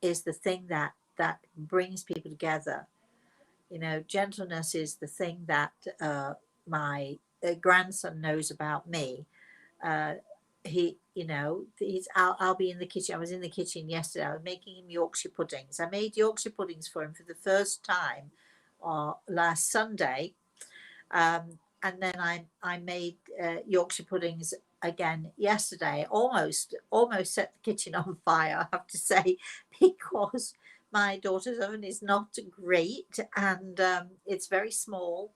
S1: thing that brings people together. Gentleness is the thing that my grandson knows about me. uh, I'll be in the kitchen. I was in the kitchen yesterday. I was making him Yorkshire puddings. I made Yorkshire puddings for him for the first time last Sunday. And then I made Yorkshire puddings again yesterday. Almost set the kitchen on fire, I have to say, because my daughter's oven is not great, and it's very small,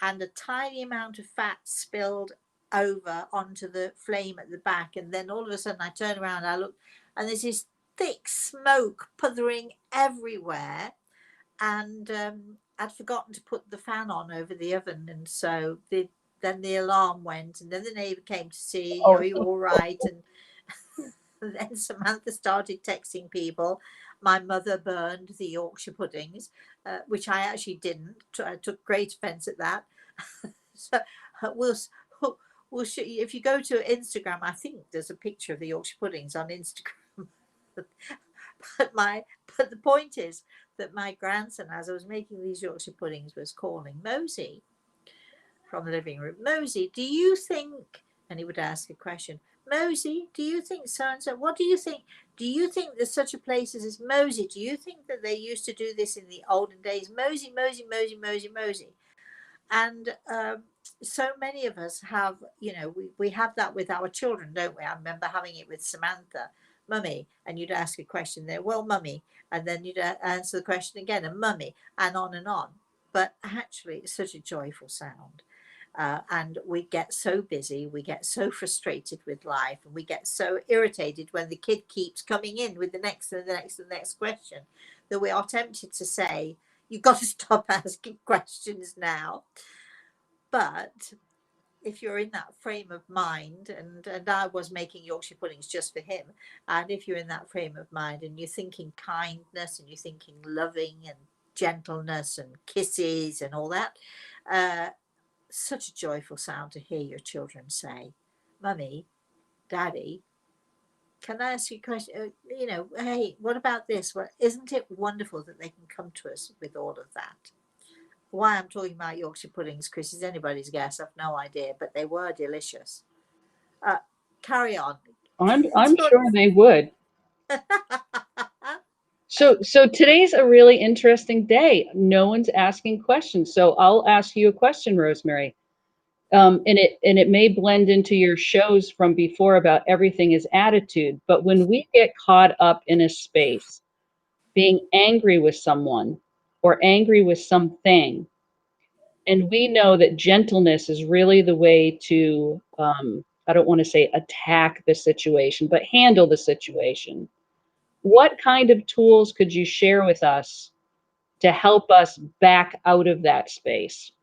S1: and a tiny amount of fat spilled over onto the flame at the back. And then all of a sudden I turn around, I look, and there's this thick smoke puthering everywhere. And I'd forgotten to put the fan on over the oven, and so then the alarm went, and then the neighbour came to see,
S2: Oh,
S1: are you all right? And then Samantha started texting people. My mother burned the Yorkshire puddings, which I actually didn't. I took great offence at that. So we'll show you, if you go to Instagram, I think there's a picture of the Yorkshire puddings on Instagram. But the point is that my grandson, as I was making these Yorkshire puddings, was calling Mosey from the living room. Mosey, do you think? And he would ask a question. Mosey, do you think so and so? What do you think? Do you think there's such a place as this? Mosey, do you think that they used to do this in the olden days? Mosey, Mosey, Mosey, Mosey, Mosey. And so many of us have, we have that with our children, don't we? I remember having it with Samantha. Mummy, and you'd ask a question there, well, mummy, and then you'd answer the question again, and mummy, and on and on. But actually, it's such a joyful sound. And we get so busy, we get so frustrated with life, and we get so irritated when the kid keeps coming in with the next and the next and the next question, that we are tempted to say, you've got to stop asking questions now. But if you're in that frame of mind, and I was making Yorkshire puddings just for him, and if you're in that frame of mind and you're thinking kindness and you're thinking loving and gentleness and kisses and all that, such a joyful sound to hear your children say, Mummy, Daddy, can I ask you a question? Hey, what about this? Well, isn't it wonderful that they can come to us with all of that? Why I'm talking about Yorkshire puddings, Chris, is anybody's guess. I've no idea, but they were delicious. Uh, Carry on.
S2: I'm sure they would. So today's a really interesting day. No one's asking questions. So I'll ask you a question, Rosemary. And it may blend into your shows from before about everything is attitude. But when we get caught up in a space, being angry with someone or angry with something, And we know that gentleness is really the way to, I don't want to say attack the situation, but handle the situation. What kind of tools could you share with us to help us back out of that space?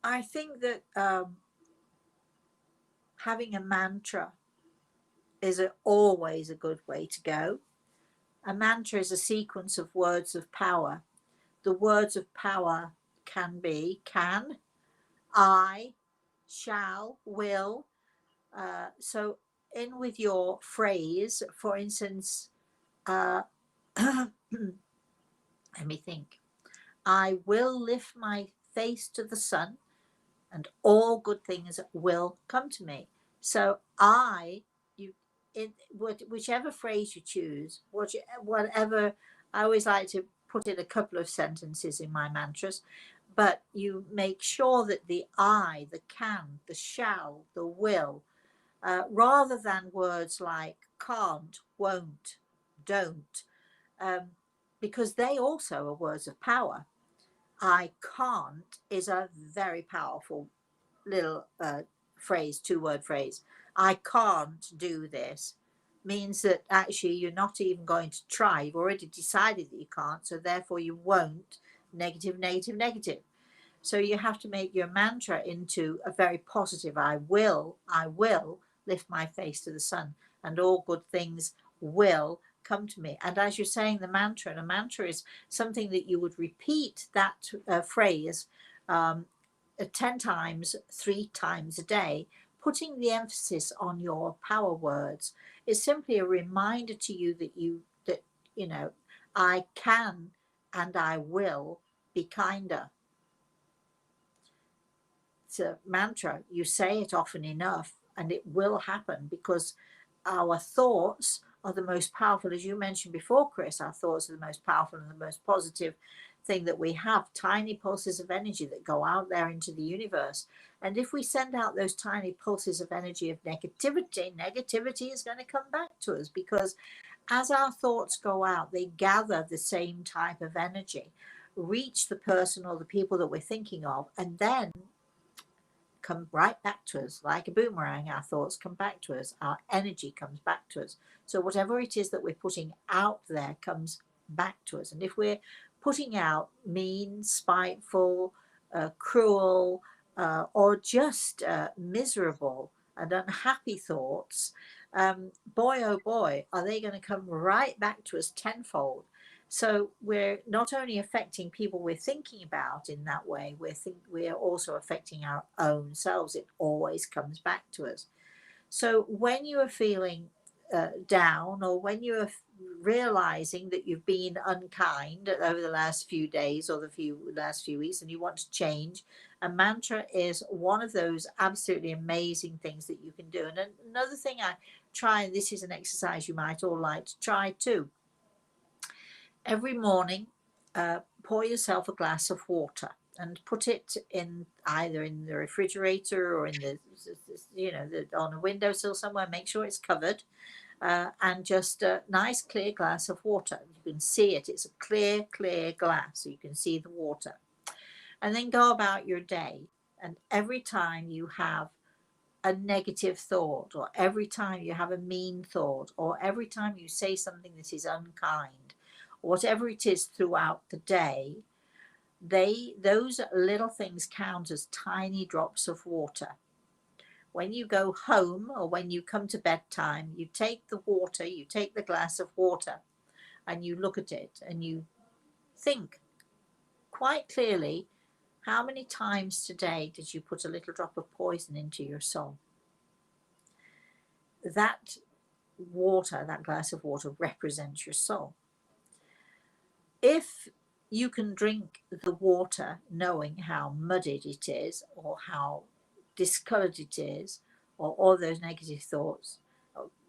S1: I think that having a mantra is always a good way to go. A mantra is a sequence of words of power. The words of power can be can, I, shall, will. So in with your phrase, for instance, let me think. I will lift my face to the sun and all good things will come to me. So whichever phrase you choose, whatever, I always like to put in a couple of sentences in my mantras, but you make sure that the I, the can, the shall, the will, rather than words like can't, won't, don't, because they also are words of power. I can't is a very powerful little phrase, 2-word phrase. I can't do this means that actually you're not even going to try. You've already decided that you can't, so therefore you won't. Negative, negative, negative. So you have to make your mantra into a very positive. I will lift my face to the sun, and all good things will come to me. And as you're saying the mantra, and a mantra is something that you would repeat that phrase 10 times, 3 times a day, putting the emphasis on your power words is simply a reminder to you that you know, I can and I will be kinder. It's a mantra. You say it often enough and it will happen, because our thoughts are the most powerful. As you mentioned before, Chris, our thoughts are the most powerful and the most positive thing that we have. Tiny pulses of energy that go out there into the universe. And if we send out those tiny pulses of energy of negativity is going to come back to us, because as our thoughts go out, they gather the same type of energy, reach the person or the people that we're thinking of, and then come right back to us like a boomerang. Our thoughts come back to us, our energy comes back to us. So whatever it is that we're putting out there comes back to us. And if we're putting out mean, spiteful, cruel, or just miserable and unhappy thoughts, boy oh boy, are they going to come right back to us tenfold. So we're not only affecting people we're thinking about in that way, we're also affecting our own selves. It always comes back to us. So when you are feeling down, or when you are realizing that you've been unkind over the last few days or the last few weeks, and you want to change, a mantra is one of those absolutely amazing things that you can do. And another thing I try, and this is an exercise you might all like to try too. Every morning, pour yourself a glass of water and put it in either in the refrigerator or in on a windowsill somewhere. Make sure it's covered, and just a nice clear glass of water. You can see it. It's a clear glass, so you can see the water. And then go about your day. And every time you have a negative thought, or every time you have a mean thought, or every time you say something that is unkind, whatever it is throughout the day, those little things count as tiny drops of water. When you go home or when you come to bedtime, you take the glass of water, and you look at it and you think quite clearly, how many times today did you put a little drop of poison into your soul? That water, that glass of water, represents your soul. If you can drink the water knowing how muddied it is, or how discolored it is, or all those negative thoughts,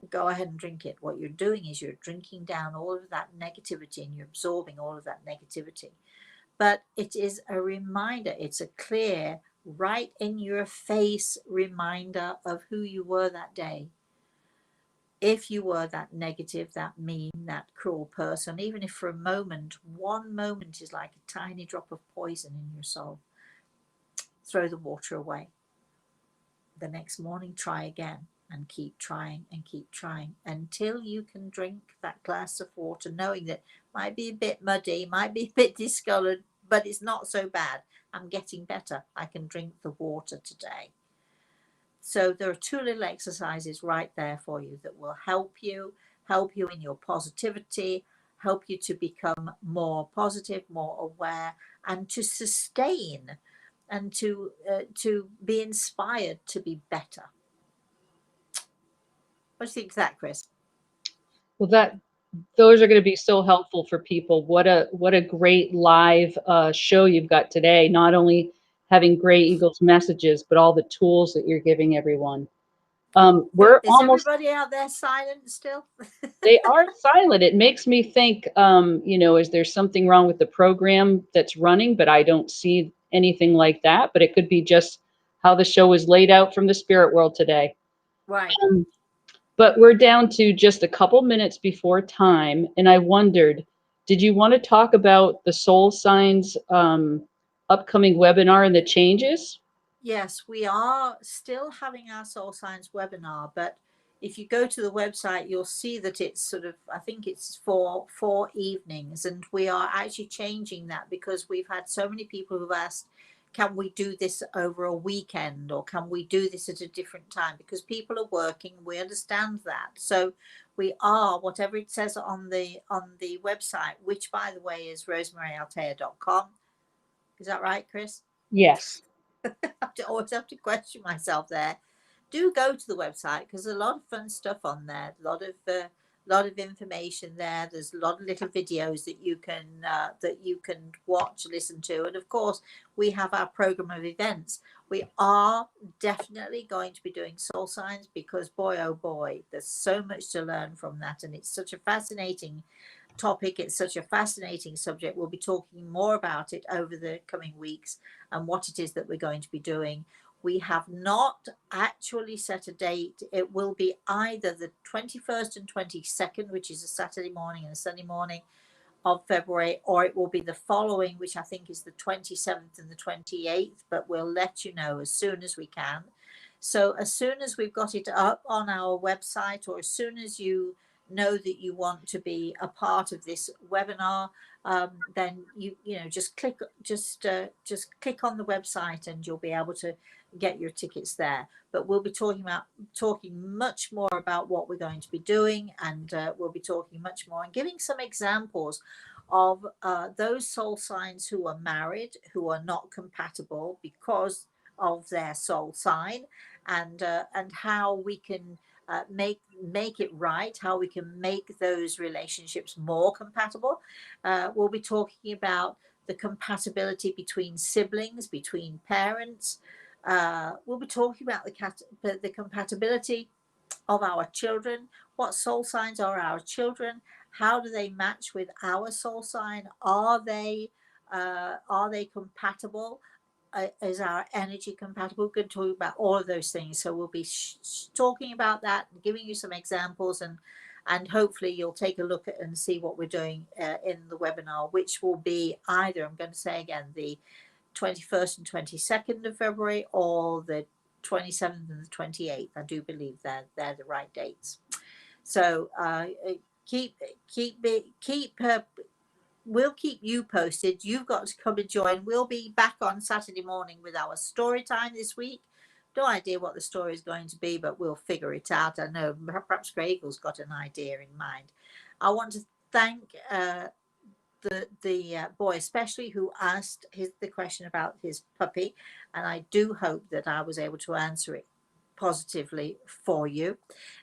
S1: go ahead and drink it. What you're doing is you're drinking down all of that negativity, and you're absorbing all of that negativity. But it is a reminder, it's a clear, right in your face reminder of who you were that day. If you were that negative, that mean, that cruel person, even if for a moment, one moment is like a tiny drop of poison in your soul, throw the water away. The next morning, try again, and keep trying and keep trying until you can drink that glass of water, knowing that it might be a bit muddy, might be a bit discolored, but it's not so bad. I'm getting better. I can drink the water today. So there are 2 little exercises right there for you that will help you in your positivity, help you to become more positive, more aware, and to sustain and to be inspired to be better. What do you think of that, Chris?
S2: Well, those are going to be so helpful for people. What a great live show you've got today. Not only having Gray Eagles messages, but all the tools that you're giving everyone. We're
S1: Is
S2: almost.
S1: everybody out there silent still?
S2: They are silent. It makes me think, is there something wrong with the program that's running? But I don't see anything like that. But it could be just how the show is laid out from the spirit world today.
S1: Right.
S2: But we're down to just a couple minutes before time. And I wondered, did you want to talk about the soul signs upcoming webinar and the changes?
S1: Yes, we are still having our soul signs webinar, but if you go to the website, you'll see that it's sort of, I think it's for 4 evenings, and we are actually changing that because we've had so many people who've asked, can we do this over a weekend, or can we do this at a different time? Because people are working, we understand that. So we are, whatever it says on the website, which by the way is rosemaryaltea.com. Is that right, Chris?
S2: Yes.
S1: I always have to question myself there. Do go to the website because there's a lot of fun stuff on there. A lot of information there. There's a lot of little videos that you can watch, listen to, and of course we have our program of events. We are definitely going to be doing soul signs because boy oh boy, there's so much to learn from that, and it's such a fascinating topic. It's such a fascinating subject. We'll be talking more about it over the coming weeks and what it is that we're going to be doing. We have not actually set a date. It will be either the 21st and 22nd, which is a Saturday morning and a Sunday morning of February, or it will be the following, which I think is the 27th and the 28th, but we'll let you know as soon as we can. So as soon as we've got it up on our website, or as soon as you know that you want to be a part of this webinar, then you just click on the website and you'll be able to get your tickets there. But we'll be talking much more about what we're going to be doing, and we'll be talking much more and giving some examples of those soul signs who are married, who are not compatible because of their soul sign, and how we can make it right, how we can make those relationships more compatible. We'll be talking about the compatibility between siblings, between parents. We'll be talking about the compatibility of our children. What soul signs are our children? How do they match with our soul sign? Are they compatible? Is our energy compatible? We're going to talk about all of those things. So we'll be talking about that, giving you some examples, and hopefully you'll take a look at and see what we're doing in the webinar, which will be either, I'm going to say again, the 21st and 22nd of February, or the 27th and the 28th. I do believe they're the right dates. So we'll keep you posted. You've got to come and join. We'll be back on Saturday morning with our story time this week. No idea what the story is going to be, but we'll figure it out. I know perhaps Gregor's got an idea in mind. I want to thank the boy especially who asked the question about his puppy, and I do hope that I was able to answer it positively for you.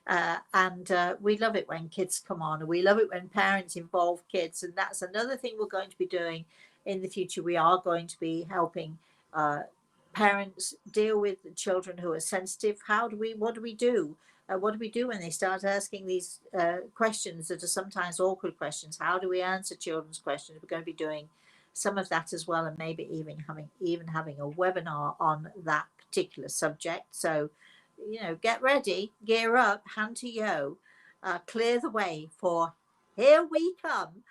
S1: And we love it when kids come on, and we love it when parents involve kids, and that's another thing we're going to be doing in the future. We are going to be helping parents deal with children who are sensitive. What do we do? What do we do when they start asking these questions that are sometimes awkward questions? How do we answer children's questions? We're going to be doing some of that as well, and maybe even having a webinar on that particular subject. So, get ready, gear up, hand to yo, clear the way for here we come.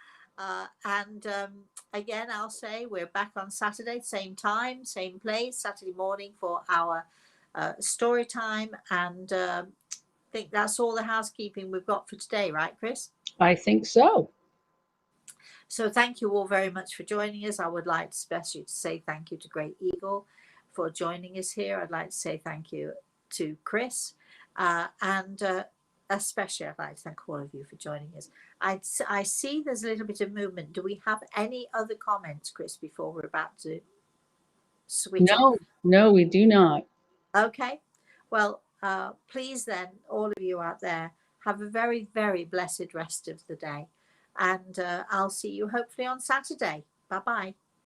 S1: Again, I'll say we're back on Saturday, same time, same place, Saturday morning for our story time. And I think that's all the housekeeping we've got for today, right, Chris?
S2: I think so.
S1: So thank you all very much for joining us. I would like especially to say thank you to Great Eagle for joining us here. I'd like to say thank you to Chris, and especially I'd like to thank all of you for joining us. I see there's a little bit of movement. Do we have any other comments, Chris, before we're about to switch off?
S2: No, we do not.
S1: Okay. Well, please then, all of you out there, have a very, very blessed rest of the day. And I'll see you hopefully on Saturday. Bye-bye.